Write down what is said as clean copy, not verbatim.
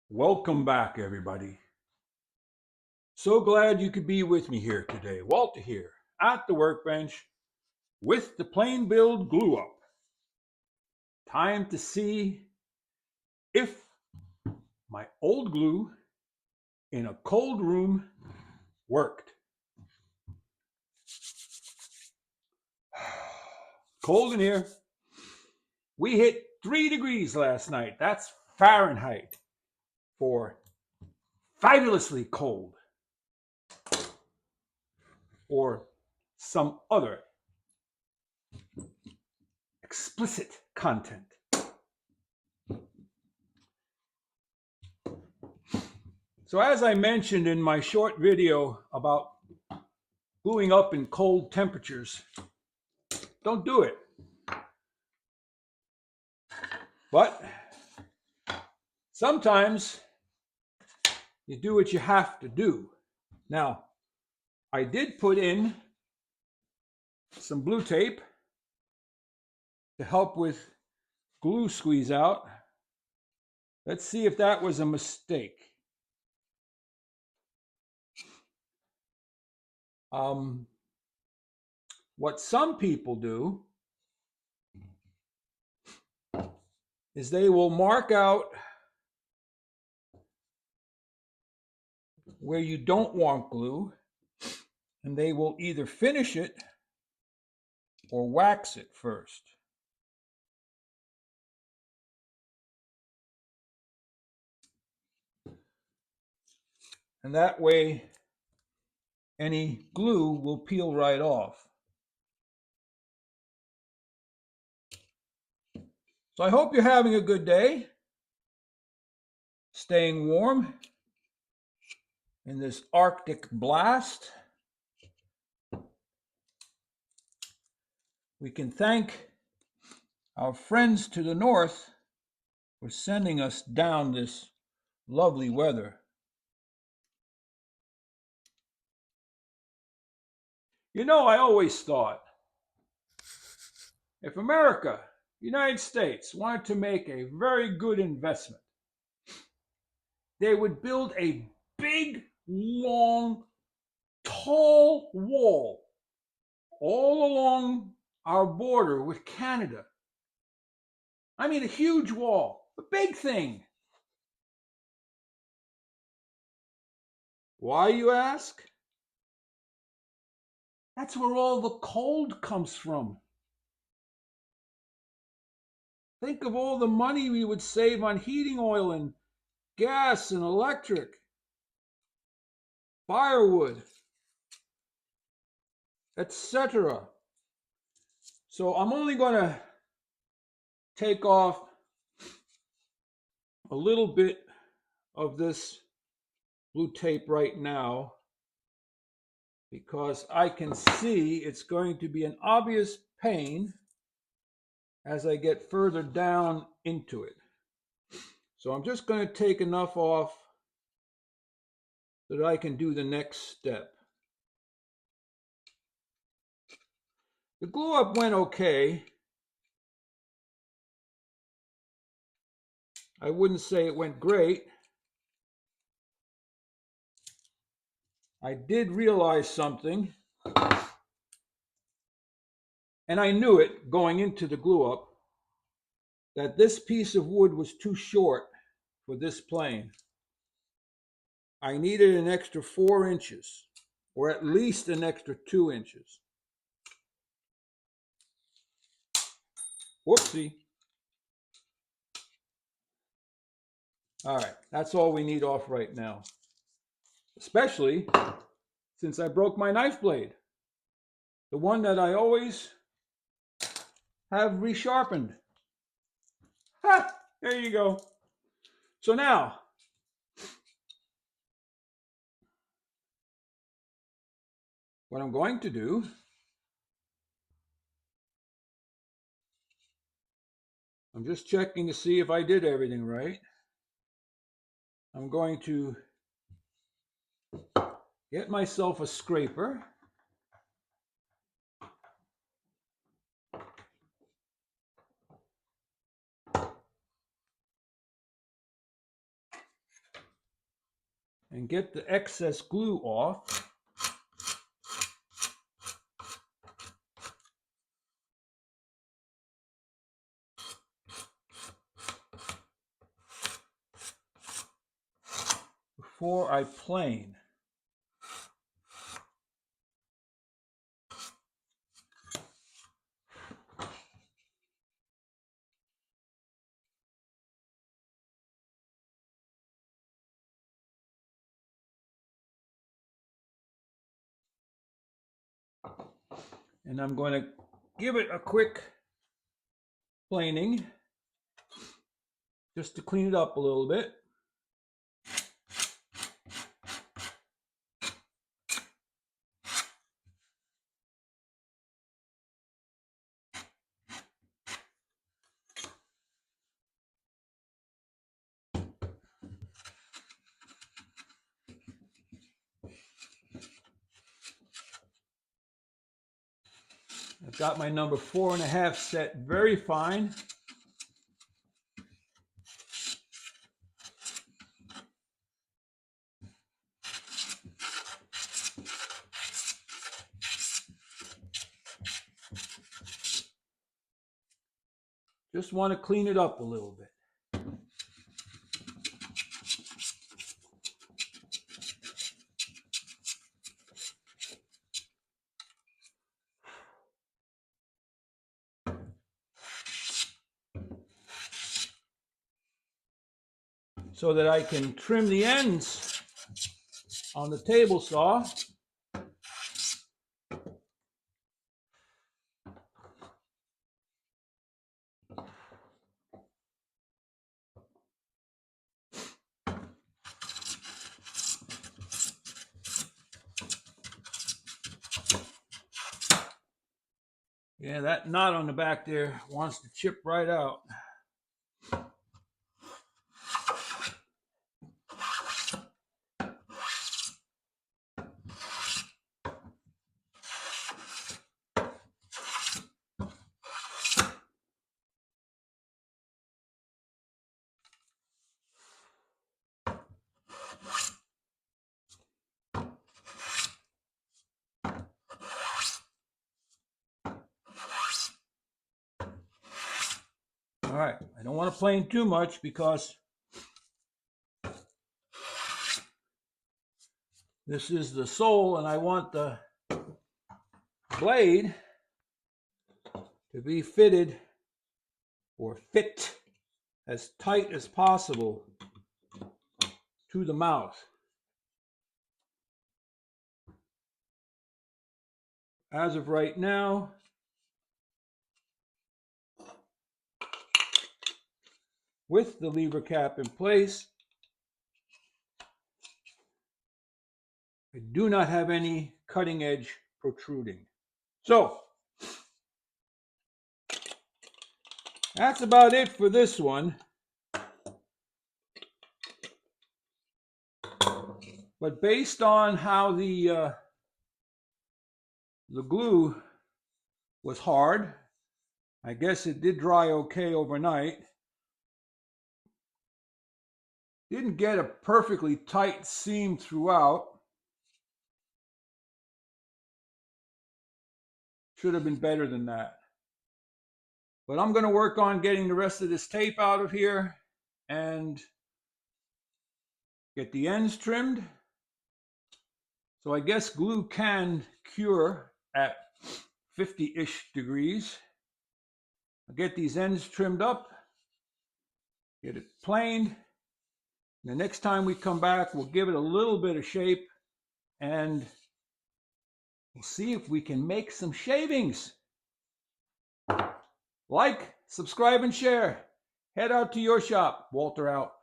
Welcome back, everybody. So glad you could be with me here today. Walter here at the workbench with the plain build glue up. Time to see if my old glue in a cold room worked. Cold in here. We hit 3 degrees last night. That's Fahrenheit for fabulously cold or some other explicit content. So, as I mentioned in my short video about gluing up in cold temperatures, don't do it. But sometimes you do what you have to do. Now, I did put in some blue tape to help with glue squeeze out. Let's see if that was a mistake. Um, what some people do is they will mark out where you don't want glue, and they will either finish it or wax it first. And that way, any glue will peel right off. So I hope you're having a good day, staying warm in this Arctic blast. We can thank our friends to the north for sending us down this lovely weather. You know, I always thought if America, United States, wanted to make a very good investment, they would build a big, long, tall wall all along our border with Canada. I mean, a huge wall, a big thing. Why, you ask? That's where all the cold comes from. Think of all the money we would save on heating oil and gas and electric, firewood, etc. So I'm only going to take off a little bit of this blue tape right now because I can see it's going to be an obvious pain as I get further down into it. So I'm just going to take enough off so that I can do the next step. The glue up went okay. I wouldn't say it went great. I did realize something, and I knew it going into the glue up, that this piece of wood was too short for this plane. I needed an extra 4 inches, or at least an extra 2 inches. Whoopsie. All right, that's all we need off right now, especially since I broke my knife blade, the one that I always have resharpened. Ha! There you go. So now, what I'm going to do, I'm just checking to see if I did everything right. I'm going to get myself a scraper. and get the excess glue off. Before I plane. And I'm going to give it a quick planing just to clean it up a little bit. I've got my number 4.5 set very fine. Just want to clean it up a little bit. So that I can trim the ends on the table saw. Yeah, that knot on the back there wants to chip right out. All right, I don't want to plane too much because this is the sole and I want the blade to be fitted or fit as tight as possible to the mouth. As of right now, with the lever cap in place, I do not have any cutting edge protruding. So that's about it for this one. But based on how the glue was hard, I guess it did dry okay overnight. Didn't get a perfectly tight seam throughout. Should have been better than that. But I'm going to work on getting the rest of this tape out of here and get the ends trimmed. So I guess glue can cure at 50-ish degrees. I'll get these ends trimmed up, get it planed. The next time we come back, we'll give it a little bit of shape and we'll see if we can make some shavings. Like, subscribe, and share. Head out to your shop. Walter out.